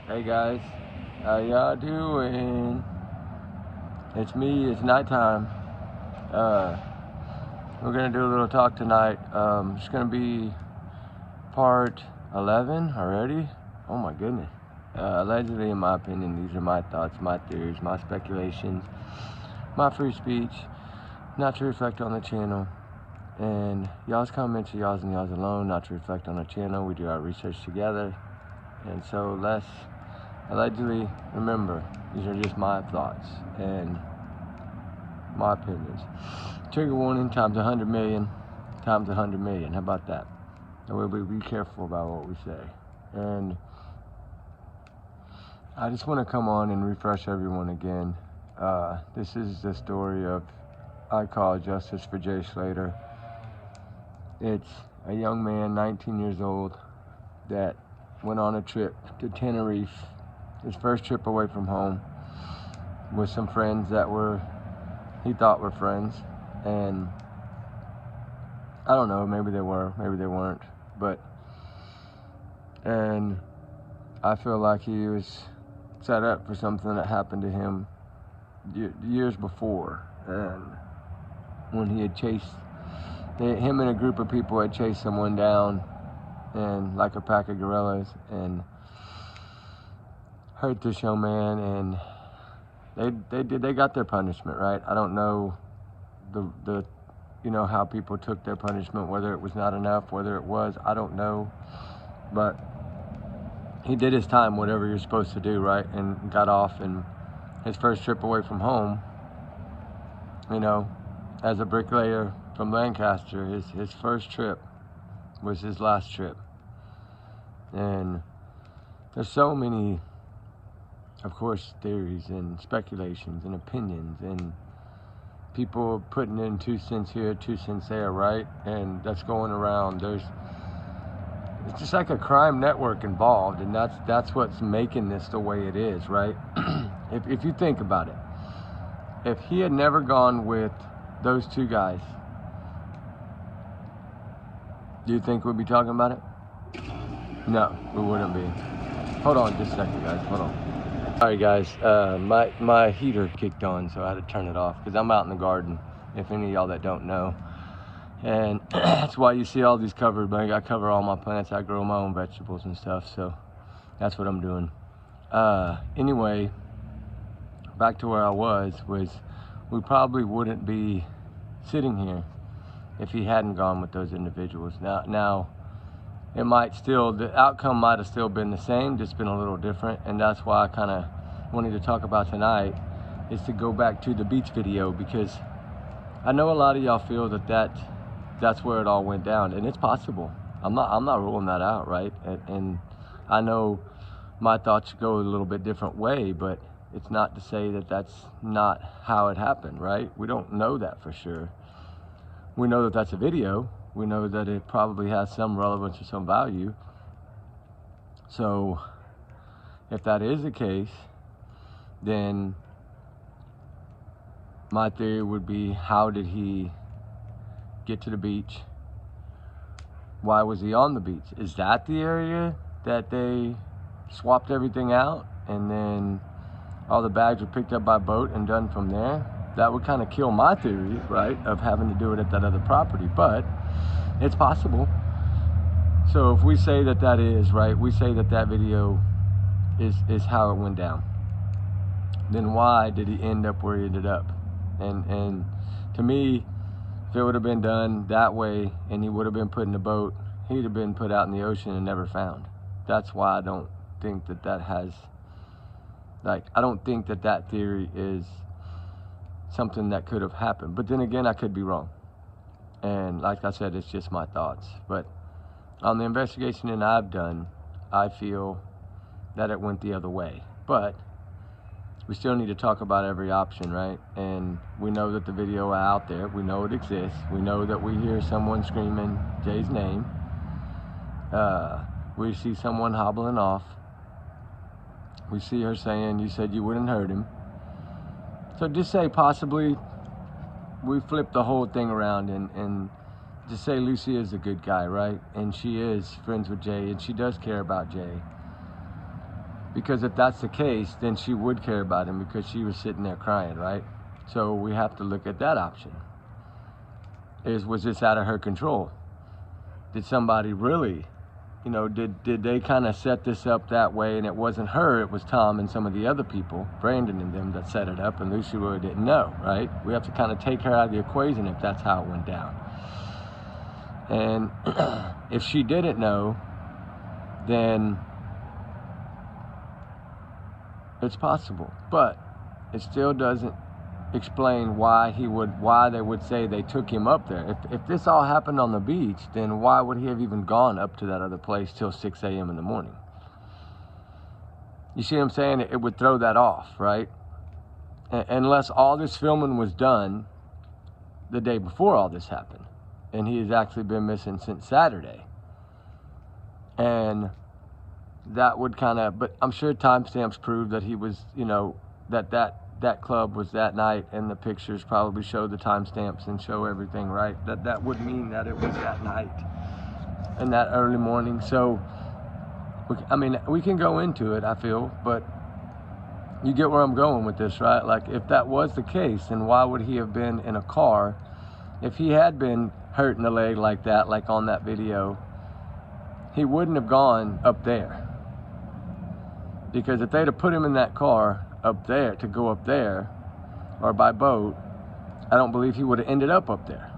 Hey guys, how y'all doing? It's me, it's nighttime. We're gonna do a little talk tonight. It's gonna be part 11 already. Oh my goodness. Allegedly, in my opinion, these are my thoughts, my theories, my speculations, my free speech, not to reflect on the channel. And y'all's comments are y'all's and y'all's alone, not to reflect on the channel. We do our research together. And so let's allegedly remember, these are just my thoughts and my opinions. Trigger warning times 100 million times 100 million. How about that? And we'll be careful about what we say. And I just want to come on and refresh everyone again. This is the story of, I call Justice for Jay Slater. It's a young man, 19 years old, that went on a trip to Tenerife, his first trip away from home, with some friends that he thought were friends. And I don't know, maybe they were, maybe they weren't, and I feel like he was set up for something that happened to him years before. And when he had him and a group of people had chased someone down, and like a pack of gorillas, and hurt this young man, and they got their punishment, right? I don't know the how people took their punishment, whether it was not enough, whether it was, I don't know, but he did his time, whatever you're supposed to do, right? And got off, and his first trip away from home, as a bricklayer from Lancaster, his first trip was his last trip. And there's so many, of course, theories and speculations and opinions, and people putting in 2 cents here, 2 cents there, right? And that's going around. It's just like a crime network involved, and that's what's making this the way it is, right? If you think about it, if he had never gone with those 2 guys, do you think we'd be talking about it? No, we wouldn't be. Hold on just a second, guys. Hold on. All right, guys. My heater kicked on, so I had to turn it off because I'm out in the garden, if any of y'all that don't know. And that's why you see all these covered. But I cover all my plants. I grow my own vegetables and stuff, so that's what I'm doing. Anyway, back to where I was we probably wouldn't be sitting here if he hadn't gone with those individuals. Now, the outcome might have still been the same, just been a little different, and that's why I kind of wanted to talk about tonight, is to go back to the beach video, because I know a lot of y'all feel that's where it all went down, and it's possible. I'm not ruling that out, right? And I know my thoughts go a little bit different way, but it's not to say that that's not how it happened, right? We don't know that for sure. We know that that's a video. We know that it probably has some relevance or some value. So if that is the case, then my theory would be, how did he get to the beach? Why was he on the beach? Is that the area that they swapped everything out and then all the bags were picked up by boat and done from there? That would kind of kill my theory, right, of having to do it at that other property, but it's possible. So if we say that is, right, we say that video is how it went down, then why did he end up where he ended up? And to me, if it would have been done that way and he would have been put in a boat, he'd have been put out in the ocean and never found. That's why I don't think that has, I don't think that theory is something that could have happened. But then again, I could be wrong. And like I said, it's just my thoughts. But on the investigation that I've done, I feel that it went the other way. But we still need to talk about every option, right? And we know that the video out there, we know it exists. We know that we hear someone screaming Jay's name. We see someone hobbling off. We see her saying, "You said you wouldn't hurt him." So just say possibly we flip the whole thing around and just say Lucy is a good guy, right? And she is friends with Jay, and she does care about Jay. Because if that's the case, then she would care about him because she was sitting there crying, right? So we have to look at that option. Was this out of her control? Did somebody really, did they kind of set this up that way, and it wasn't her, it was Tom and some of the other people, Brandon and them, that set it up, and Lucy really didn't know, right? We have to kind of take her out of the equation if that's how it went down. And if she didn't know, then it's possible, but it still doesn't explain why they would say they took him up there. If this all happened on the beach, then why would he have even gone up to that other place till 6 a.m. in the morning? You see what I'm saying? It would throw that off, right? Unless all this filming was done the day before all this happened, and he has actually been missing since Saturday. And that would kind of, but I'm sure timestamps prove that he was, that club was that night, and the pictures probably show the timestamps and show everything, right? That would mean that it was that night and that early morning. So, we can go into it, I feel, but you get where I'm going with this, right? Like, if that was the case, then why would he have been in a car? If he had been hurt in the leg like that, like on that video, he wouldn't have gone up there. Because if they'd have put him in that car up there to go up there, or by boat, I don't believe he would have ended up there.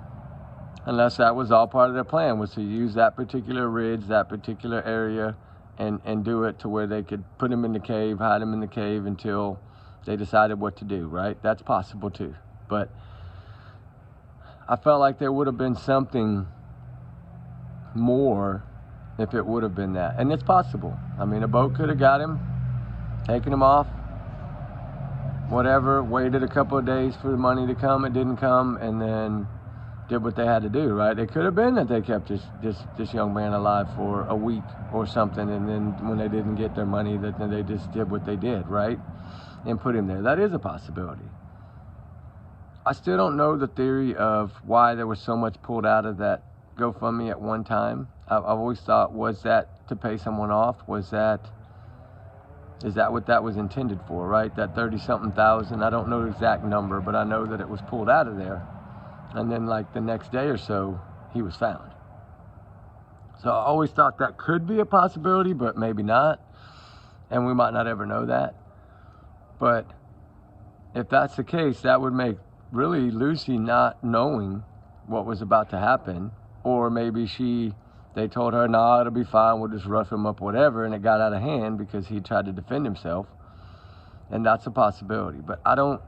Unless that was all part of their plan, was to use that particular ridge, that particular area, and do it to where they could put him in the cave, hide him in the cave until they decided what to do, right? That's possible too. But I felt like there would have been something more if it would have been that. And it's possible. A boat could have got him, taken him off, whatever, waited a couple of days for the money to come, it didn't come, and then did what they had to do, right? It could have been that they kept this young man alive for a week or something, and then when they didn't get their money, that they just did what they did, right? And put him there. That is a possibility. I still don't know the theory of why there was so much pulled out of that GoFundMe at one time. I've always thought, was that to pay someone off? Is that what that was intended for, right? That 30-something thousand, I don't know the exact number, but I know that it was pulled out of there. And then like the next day or so, he was found. So I always thought that could be a possibility, but maybe not. And we might not ever know that. But if that's the case, that would make really Lucy not knowing what was about to happen. Or maybe they told her, nah, it'll be fine, we'll just rough him up, whatever, and it got out of hand because he tried to defend himself. And that's a possibility. But I don't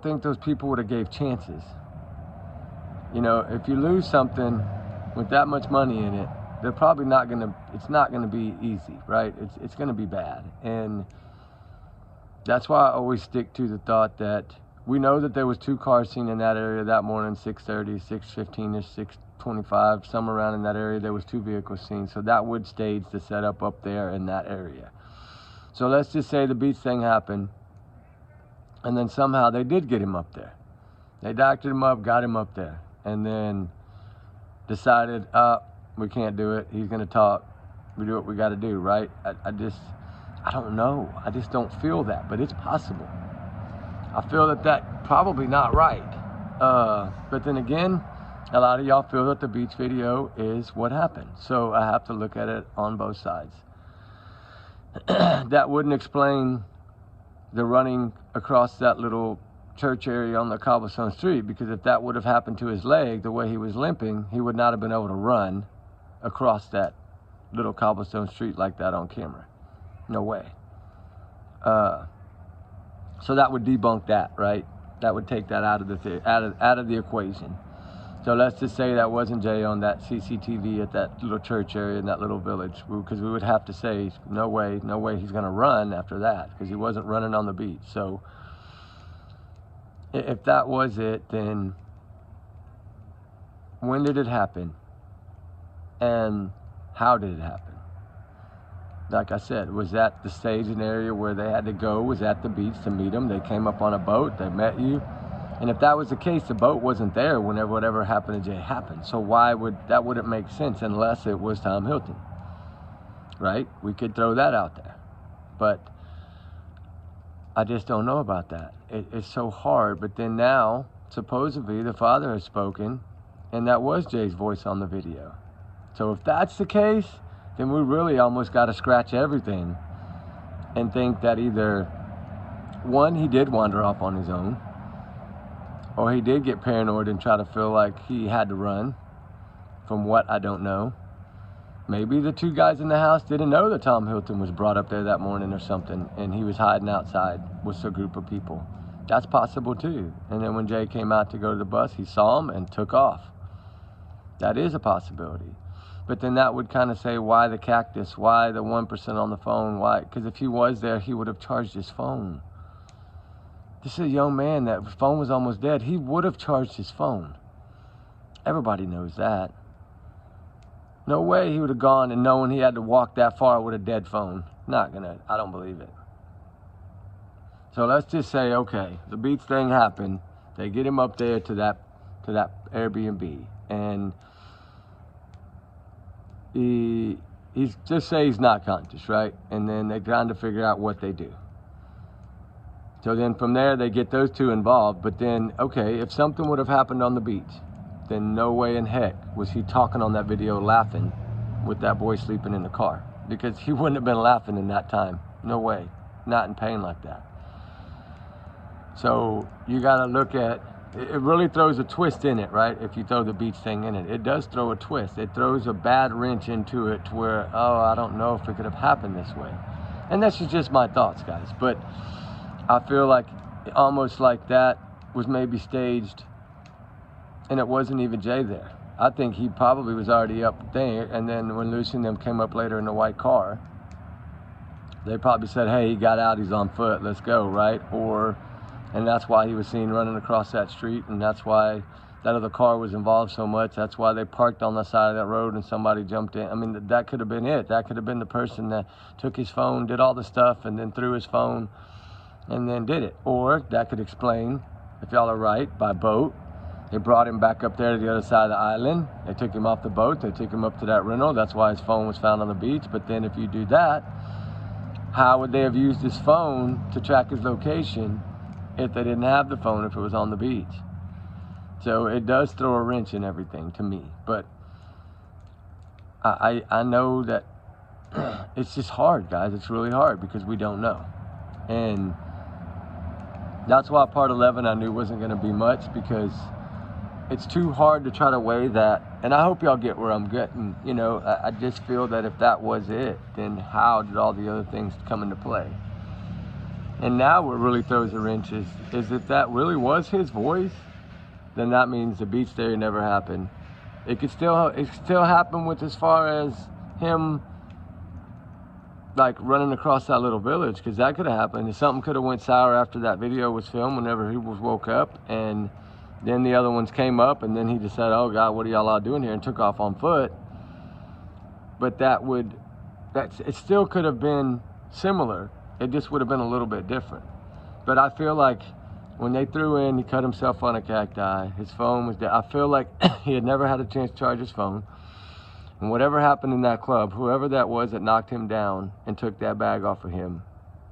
think those people would have gave chances. If you lose something with that much money in it, they're probably it's not gonna be easy, right? It's gonna be bad. And that's why I always stick to the thought that we know that there was 2 cars seen in that area that morning, 6:30, 6:15-ish, 6:25, somewhere around in that area, there was 2 vehicles seen. So that would stage the setup up there in that area. So let's just say the beach thing happened, and then somehow they did get him up there. They doctored him up, got him up there, and then decided, we can't do it. He's gonna talk. We do what we gotta do, right? I don't know. I just don't feel that, but it's possible. I feel that probably not right. But then again, a lot of y'all feel that the beach video is what happened. So I have to look at it on both sides. That wouldn't explain the running across that little church area on the cobblestone street, because if that would have happened to his leg, the way he was limping, he would not have been able to run across that little cobblestone street like that on camera. No way. So that would debunk that, right? That would take that out of the equation. So let's just say that wasn't Jay on that CCTV at that little church area in that little village, because we would have to say, no way he's going to run after that, because he wasn't running on the beach. So if that was it, then when did it happen? And how did it happen? Like I said, was that the staging area where they had to go? Was at the beach to meet them? They came up on a boat, they met you? And if that was the case, the boat wasn't there whenever whatever happened to Jay happened. So that wouldn't make sense unless it was Tom Hilton, right? We could throw that out there. But I just don't know about that. It's so hard. But then now, supposedly, the father has spoken, and that was Jay's voice on the video. So if that's the case, then we really almost got to scratch everything and think that either, one, he did wander off on his own, or he did get paranoid and try to feel like he had to run. From what, I don't know. Maybe the two guys in the house didn't know that Tom Hilton was brought up there that morning or something, and he was hiding outside with a group of people. That's possible too. And then when Jay came out to go to the bus, he saw him and took off. That is a possibility. But then that would kind of say, why the cactus? Why the 1% on the phone? Why? Because if he was there, he would have charged his phone. This is a young man that his phone was almost dead. He would have charged his phone. Everybody knows that. No way he would have gone and knowing he had to walk that far with a dead phone. Not gonna, I don't believe it. So let's just say, okay, the beach thing happened. They get him up there to that Airbnb, and he's just say he's not conscious, right? And then they're trying to figure out what they do. So then from there, they get those two involved. But then, okay, if something would have happened on the beach, then no way in heck was he talking on that video laughing with that boy sleeping in the car. Because he wouldn't have been laughing in that time. No way. Not in pain like that. So you got to look at, it really throws a twist in it, right? If you throw the beach thing in it. It does throw a twist. It throws a bad wrench into it to where, oh, I don't know if it could have happened this way. And this is just my thoughts, guys. But I feel like almost like that was maybe staged, and it wasn't even Jay there. I think he probably was already up there, and then when Lucy and them came up later in the white car, they probably said, hey, he got out, he's on foot, let's go, right? And that's why he was seen running across that street, and that's why that other car was involved so much. That's why they parked on the side of that road and somebody jumped in. I mean, that could have been it. That could have been the person that took his phone, did all the stuff, and then threw his phone, and then did it. Or that could explain, if y'all are right, by boat. They brought him back up there to the other side of the island. They took him off the boat. They took him up to that rental. That's why his phone was found on the beach. But then if you do that, how would they have used his phone to track his location if they didn't have the phone, if it was on the beach? So it does throw a wrench in everything to me. But I know that it's just hard, guys. It's really hard because we don't know. And that's why part 11 I knew wasn't going to be much, because it's too hard to try to weigh that. And I hope y'all get where I'm getting. You know, I just feel that if that was it, then how did all the other things come into play? And now what really throws a wrench is if that really was his voice, then that means the beach theory never happened. It could still happen with as far as him like running across that little village, because that could have happened. And something could have went sour after that video was filmed, whenever he was woke up, and then the other ones came up, and then he just said, oh God, what are y'all all doing here, and took off on foot. But it still could have been similar. It just would have been a little bit different. But I feel like when they threw in, he cut himself on a cacti, his phone was dead. I feel like he had never had a chance to charge his phone. And whatever happened in that club, whoever that was that knocked him down and took that bag off of him,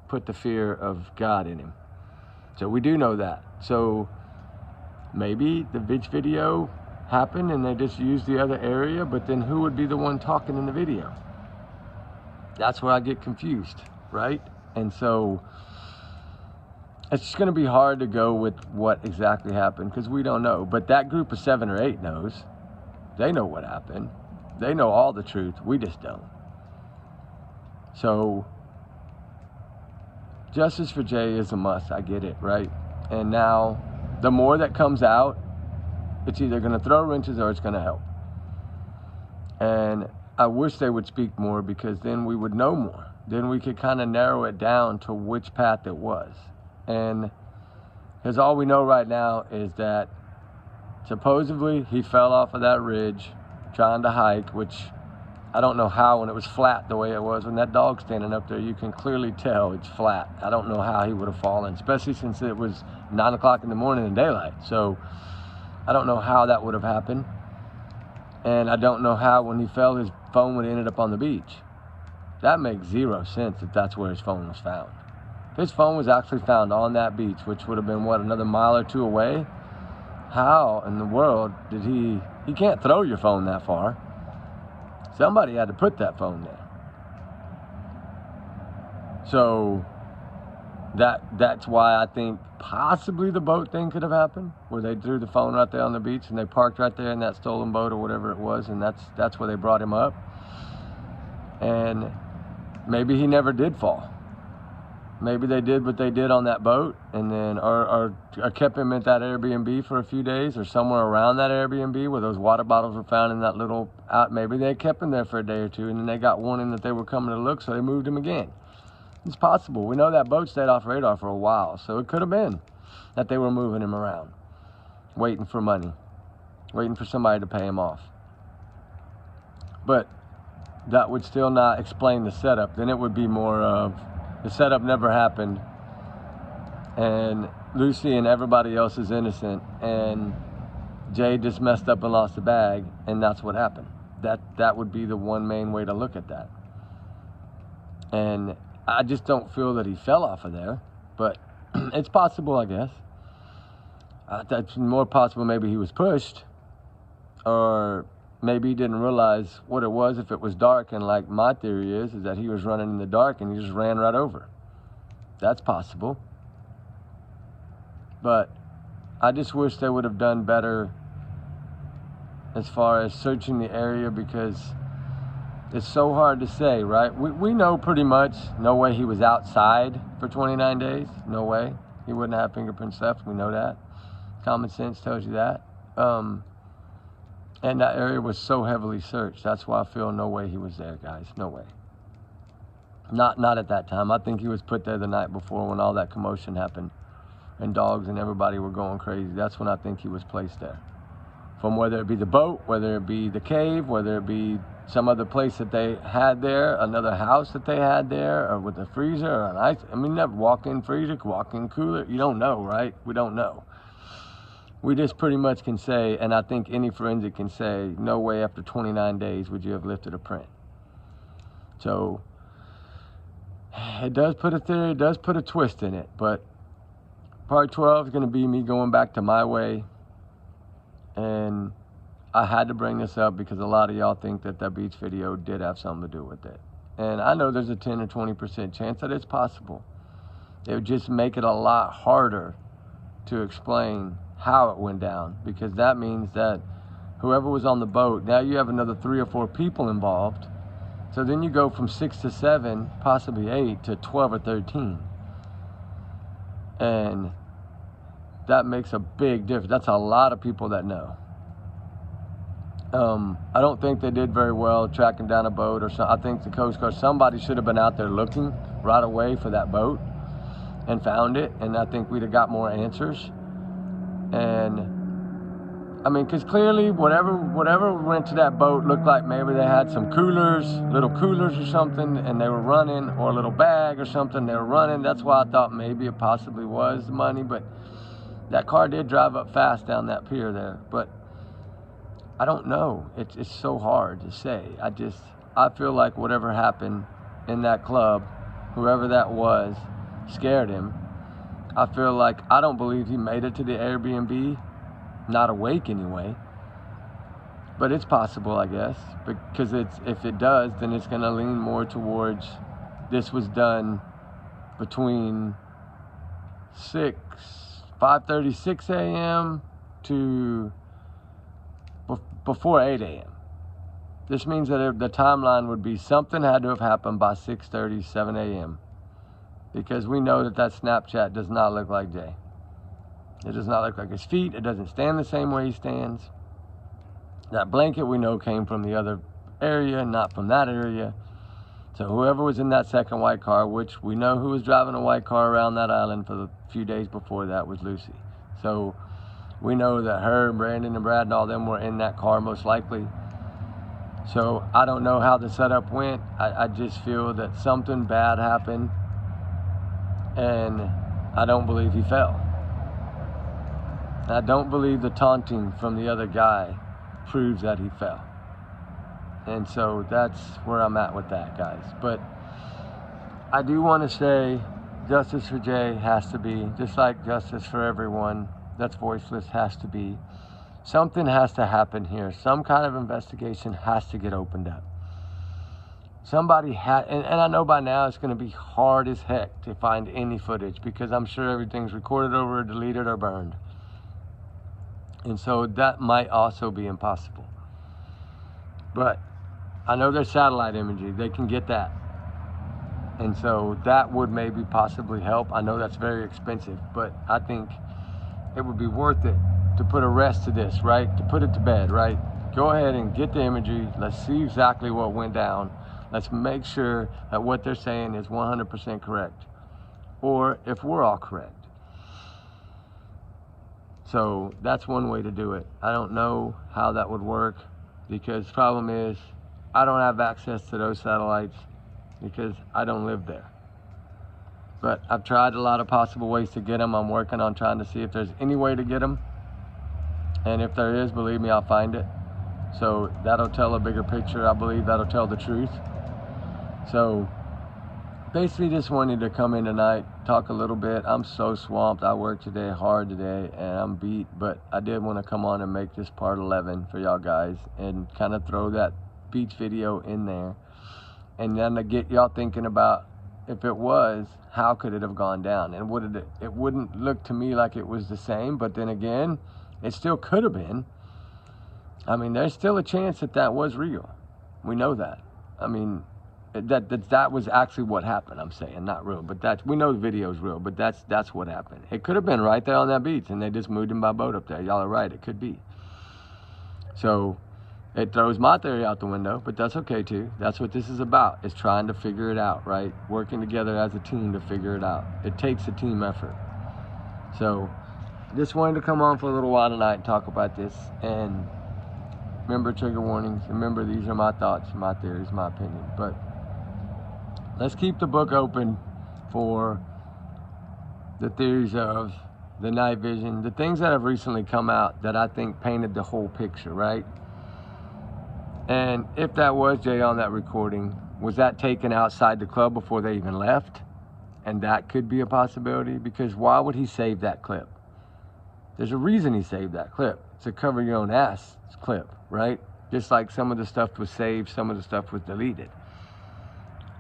put the fear of God in him. So we do know that. So maybe the beach video happened and they just used the other area, but then who would be the one talking in the video? That's where I get confused, right? And so it's just going to be hard to go with what exactly happened, because we don't know. But that group of 7 or 8 knows. They know what happened. They know all the truth. We just don't. So justice for Jay is a must. I get it, right? And now the more that comes out, it's either going to throw wrenches or it's going to help. And I wish they would speak more, because then we would know more. Then we could kind of narrow it down to which path it was. And because all we know right now is that supposedly he fell off of that ridge trying to hike, which I don't know how, when it was flat the way it was. When that dog's standing up there, you can clearly tell it's flat. I don't know how he would have fallen, especially since it was 9 o'clock in the morning in daylight. So I don't know how that would have happened. And I don't know how, when he fell, his phone would have ended up on the beach. That makes zero sense if that's where his phone was found. If his phone was actually found on that beach, which would have been, what, another mile or two away, how in the world did he can't throw your phone that far. Somebody had to put that phone there. So that's why I think possibly the boat thing could have happened, where they threw the phone right there on the beach and they parked right there in that stolen boat or whatever it was, and that's where they brought him up. And maybe he never did fall. Maybe they did what they did on that boat, and then or kept him at that Airbnb for a few days, or somewhere around that Airbnb where those water bottles were found in that little out. Maybe they kept him there for a day or two, and then they got warning that they were coming to look, so they moved him again. It's possible. We know that boat stayed off radar for a while, so it could have been that they were moving him around, waiting for money, waiting for somebody to pay him off. But that would still not explain the setup. Then it would be more of the setup never happened, and Lucy and everybody else is innocent, and Jay just messed up and lost the bag, and that's what happened. That would be the one main way to look at that. And I just don't feel that he fell off of there, but it's possible, I guess. That's more possible maybe he was pushed, or maybe he didn't realize what it was if it was dark, and like my theory is that he was running in the dark and he just ran right over. That's possible. But I just wish they would have done better as far as searching the area, because it's so hard to say, right? We know pretty much, no way he was outside for 29 days. No way. He wouldn't have fingerprints left. We know that. Common sense tells you that. And that area was so heavily searched. That's why I feel no way he was there, guys. No way. Not at that time. I think he was put there the night before when all that commotion happened and dogs and everybody were going crazy. That's when I think he was placed there. From whether it be the boat, whether it be the cave, whether it be some other place that they had there, another house that they had there, or with a freezer or an ice. I mean, that walk-in freezer, walk-in cooler. You don't know, right? We don't know. We just pretty much can say, and I think any forensic can say, no way after 29 days would you have lifted a print. So it does put a theory, it does put a twist in it, but part 12 is going to be me going back to my way. And I had to bring this up because a lot of y'all think that that beach video did have something to do with it. And I know there's a 10 or 20% chance that it's possible. It would just make it a lot harder to explain how it went down, because that means that whoever was on the boat, now you have another 3 or 4 people involved. So then you go from 6 to 7, possibly 8 to 12 or 13. And that makes a big difference. That's a lot of people that know. I don't think they did very well tracking down a boat or something. I think the Coast Guard, somebody should have been out there looking right away for that boat and found it. And I think we'd have got more answers. And I mean, because clearly whatever went to that boat looked like maybe they had some coolers, little coolers or something, and they were running, or a little bag or something they were running. That's why I thought maybe it possibly was the money. But that car did drive up fast down that pier there. But I don't know. It's so hard to say. I feel like whatever happened in that club, whoever that was, scared him. I feel like, I don't believe he made it to the Airbnb, not awake anyway. But it's possible, I guess, because if it does, then it's going to lean more towards this was done between 5:30, 6 a.m. to before 8 a.m. This means that the timeline would be something had to have happened by 6:30, 7 a.m. Because we know that Snapchat does not look like Jay. It does not look like his feet. It doesn't stand the same way he stands. That blanket we know came from the other area, not from that area. So whoever was in that second white car, which we know who was driving a white car around that island for the few days before that, was Lucy. So we know that her, Brandon, and Brad and all them were in that car most likely. So I don't know how the setup went. I just feel that something bad happened, and I don't believe he fell. I don't believe the taunting from the other guy proves that he fell. And so that's where I'm at with that, guys. But I do want to say justice for Jay has to be, just like justice for everyone that's voiceless has to be. Something has to happen here. Some kind of investigation has to get opened up. Somebody and I know by now it's going to be hard as heck to find any footage, because I'm sure everything's recorded over, deleted, or burned. And so that might also be impossible. But I know there's satellite imagery. They can get that. And so that would maybe possibly help. I know that's very expensive, but I think it would be worth it to put a rest to this, right? To put it to bed, right? Go ahead and get the imagery. Let's see exactly what went down. Let's make sure that what they're saying is 100% correct, or if we're all correct. So that's one way to do it. I don't know how that would work, because the problem is I don't have access to those satellites because I don't live there. But I've tried a lot of possible ways to get them. I'm working on trying to see if there's any way to get them. And if there is, believe me, I'll find it. So that'll tell a bigger picture. I believe that'll tell the truth. So basically just wanted to come in tonight, talk a little bit. I'm so swamped. I worked today, hard today, and I'm beat. But I did want to come on and make this part 11 for y'all guys and kind of throw that beach video in there. And then to get y'all thinking about, if it was, how could it have gone down? And it wouldn't look to me like it was the same, but then again, it still could have been. I mean, there's still a chance that that was real. We know that. I mean, that was actually what happened. I'm saying not real, but we know the video is real. But that's what happened. It could have been right there on that beach, and they just moved him by boat up there. Y'all are right. It could be. So it throws my theory out the window, but that's okay too. That's what this is about, is trying to figure it out, right? Working together as a team to figure it out. It takes a team effort. So just wanted to come on for a little while tonight and talk about this. And remember, trigger warnings. Remember, these are my thoughts, my theories, my opinion. But let's keep the book open for the theories of the night vision, the things that have recently come out that I think painted the whole picture, right? And if that was Jay on that recording, was that taken outside the club before they even left? And that could be a possibility, because why would he save that clip? There's a reason he saved that clip. It's a cover your own ass clip, right? Just like some of the stuff was saved, some of the stuff was deleted.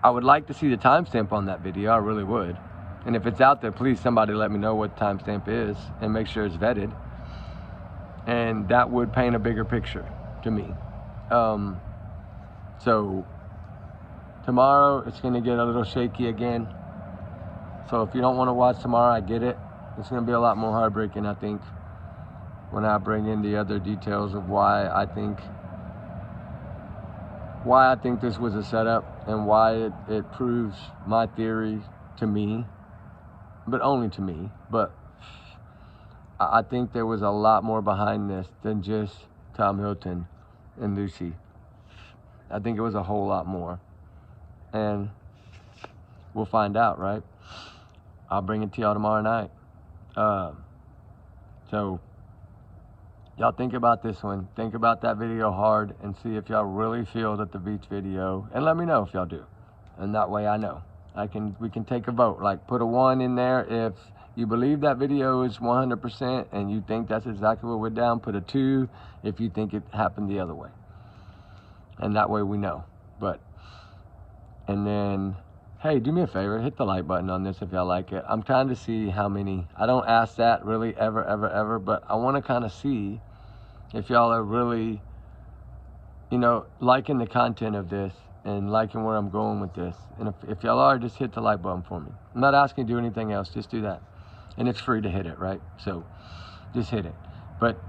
I would like to see the timestamp on that video, I really would. And if it's out there, please somebody let me know what the timestamp is and make sure it's vetted. And that would paint a bigger picture to me. So tomorrow it's gonna get a little shaky again. So if you don't want to watch tomorrow, I get it. It's gonna be a lot more heartbreaking, I think, when I bring in the other details of why I think this was a setup, and why it proves my theory to me, but only to me. But I think there was a lot more behind this than just Tom Hilton and Lucy. I think it was a whole lot more. And we'll find out, right? I'll bring it to y'all tomorrow night. So y'all think about this one. Think about that video hard and see if y'all really feel that the beach video, and let me know if y'all do. And that way I know. We can take a vote. Like, put a 1 in there if you believe that video is 100% and you think that's exactly what went down. Put a 2 if you think it happened the other way. And that way we know. And then, hey, do me a favor, hit the like button on this if y'all like it. I'm trying to see how many. I don't ask that really ever, but I want to kind of see if y'all are really, liking the content of this and liking where I'm going with this. And if y'all are, just hit the like button for me. I'm not asking you to do anything else, just do that. And it's free to hit it, right? So just hit it. But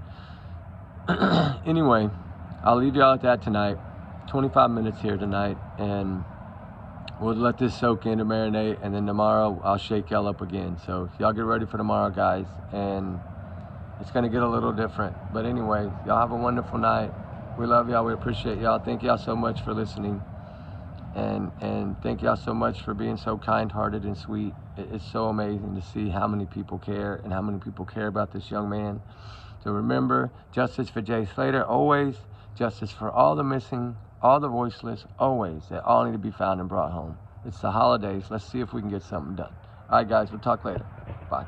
anyway, I'll leave y'all at that tonight. 25 minutes here tonight, and we'll let this soak in and marinate, and then tomorrow I'll shake y'all up again. So y'all get ready for tomorrow, guys, and it's gonna get a little different. But anyway, y'all have a wonderful night. We love y'all, we appreciate y'all. Thank y'all so much for listening, and thank y'all so much for being so kind-hearted and sweet. It's so amazing to see how many people care and how many people care about this young man. So remember, justice for Jay Slater always, justice for all the missing all the voiceless, always. They all need to be found and brought home. It's the holidays. Let's see if we can get something done. All right, guys, we'll talk later. Bye.